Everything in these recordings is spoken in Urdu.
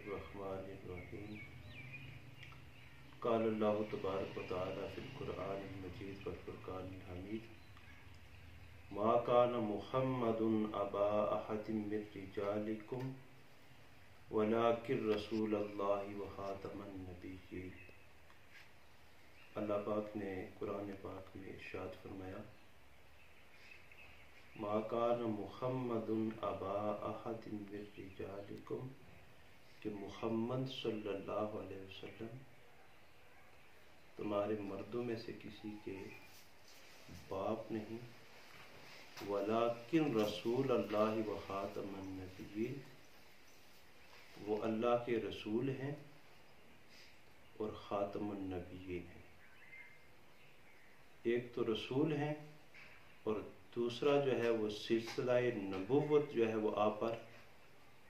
الرحمن الرحیم قال اللہ تبارک و تعالی فی القرآن المجید والفرقان الحمید ما کان محمد ابا احد من رجالکم ولکن رسول اللہ وخاتم النبیین۔ اللہ پاک نے قرآن پاک میں ارشاد فرمایا ما کان محمد ابا احد من رجالکم، کہ محمد صلی اللہ علیہ وسلم تمہارے مردوں میں سے کسی کے باپ نہیں، ولیکن رسول اللہ و خاتم النبیین، وہ اللہ کے رسول ہیں اور خاتم النبیین ہیں۔ ایک تو رسول ہیں اور دوسرا جو ہے وہ سلسلہ نبوت جو ہے وہ آپ پر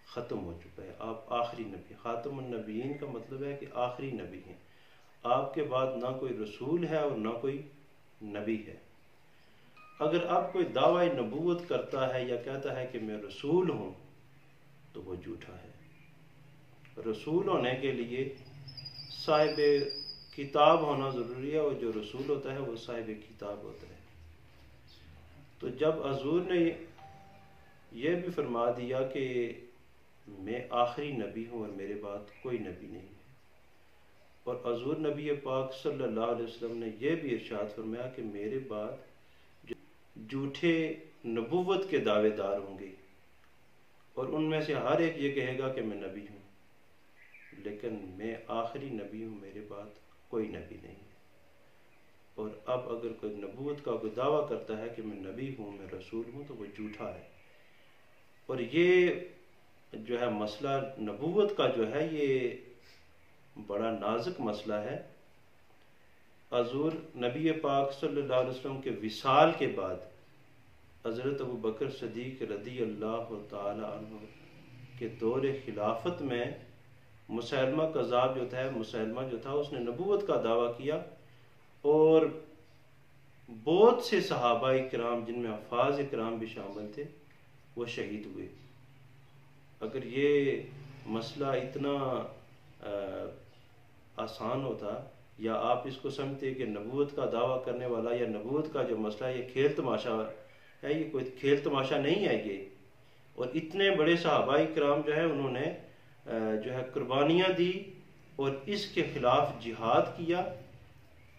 ختم ہو چکا ہے، آپ آخری نبی۔ خاتم النبیین کا مطلب ہے کہ آخری نبی ہیں، آپ کے بعد نہ کوئی رسول ہے اور نہ کوئی نبی ہے۔ اگر آپ کوئی دعوی نبوت کرتا ہے یا کہتا ہے کہ میں رسول ہوں تو وہ جھوٹا ہے۔ رسول ہونے کے لیے صاحب کتاب ہونا ضروری ہے، اور جو رسول ہوتا ہے وہ صاحب کتاب ہوتا ہے۔ تو جب حضور نے یہ بھی فرما دیا کہ میں آخری نبی ہوں اور میرے بعد کوئی نبی نہیں ہے، اور حضور نبی پاک صلی اللہ علیہ وسلم نے یہ بھی ارشاد فرمایا کہ میرے بعد جھوٹے نبوت کے دعوے دار ہوں گے، اور ان میں سے ہر ایک یہ کہے گا کہ میں نبی ہوں، لیکن میں آخری نبی ہوں، میرے بعد کوئی نبی نہیں ہے۔ اور اب اگر کوئی نبوت کا کوئی دعویٰ کرتا ہے کہ میں نبی ہوں، میں رسول ہوں، تو وہ جھوٹا ہے۔ اور یہ جو ہے مسئلہ نبوت کا جو ہے یہ بڑا نازک مسئلہ ہے۔ حضور نبی پاک صلی اللہ علیہ وسلم کے وصال کے بعد حضرت ابوبکر صدیق رضی اللہ تعالی عنہ کے دور خلافت میں مسیلمہ کذاب جو تھا اس نے نبوت کا دعویٰ کیا، اور بہت سے صحابہ کرام جن میں حفاظ کرام بھی شامل تھے وہ شہید ہوئے۔ اگر یہ مسئلہ اتنا آسان ہوتا، یا آپ اس کو سمجھتے کہ نبوت کا دعویٰ کرنے والا یا نبوت کا جو مسئلہ ہے یہ کھیل تماشا ہے، یہ کوئی کھیل تماشا نہیں ہے یہ، اور اتنے بڑے صحابہ کرام جو ہے انہوں نے جو ہے قربانیاں دی اور اس کے خلاف جہاد کیا،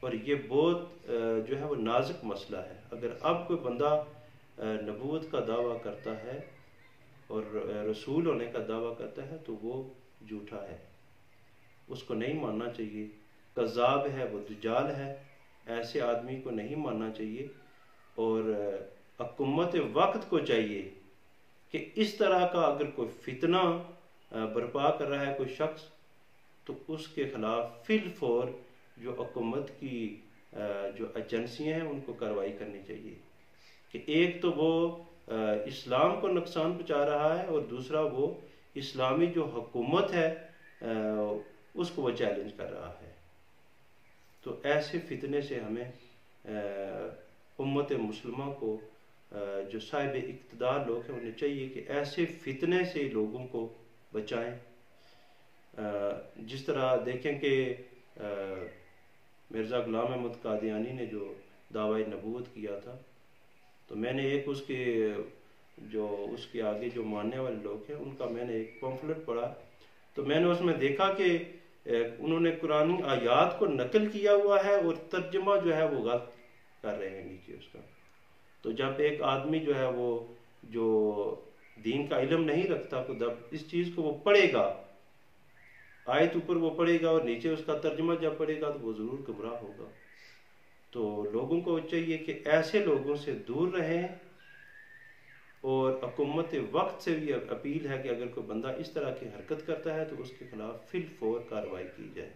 اور یہ بہت جو ہے وہ نازک مسئلہ ہے۔ اگر اب کوئی بندہ نبوت کا دعویٰ کرتا ہے اور رسول ہونے کا دعویٰ کرتا ہے تو وہ جھوٹا ہے، اس کو نہیں ماننا چاہیے، کذاب ہے، وہ دجال ہے، ایسے آدمی کو نہیں ماننا چاہیے۔ اور حکومت وقت کو چاہیے کہ اس طرح کا اگر کوئی فتنہ برپا کر رہا ہے کوئی شخص، تو اس کے خلاف فی الفور جو حکومت کی جو ایجنسیاں ہیں ان کو کارروائی کرنی چاہیے، کہ ایک تو وہ اسلام کو نقصان پہنچا رہا ہے، اور دوسرا وہ اسلامی جو حکومت ہے اس کو وہ چیلنج کر رہا ہے۔ تو ایسے فتنے سے ہمیں امت مسلمہ کو جو صاحب اقتدار لوگ ہیں انہیں چاہیے کہ ایسے فتنے سے لوگوں کو بچائیں۔ جس طرح دیکھیں کہ مرزا غلام احمد قادیانی نے جو دعوی نبوت کیا تھا، تو میں نے ایک اس کے آگے جو ماننے والے لوگ ہیں ان کا میں نے ایک پمفلٹ پڑھا، تو میں نے اس میں دیکھا کہ انہوں نے قرآنی آیات کو نقل کیا ہوا ہے اور ترجمہ جو ہے وہ غلط کر رہے ہیں نیچے اس کا۔ تو جب ایک آدمی جو ہے وہ جو دین کا علم نہیں رکھتا، تو جب اس چیز کو وہ پڑھے گا، آیت اوپر وہ پڑھے گا اور نیچے اس کا ترجمہ جب پڑھے گا تو وہ ضرور گمراہ ہوگا۔ تو لوگوں کو چاہیے کہ ایسے لوگوں سے دور رہیں، اور حکومت وقت سے بھی اپیل ہے کہ اگر کوئی بندہ اس طرح کی حرکت کرتا ہے تو اس کے خلاف فی الفور کارروائی کی جائے۔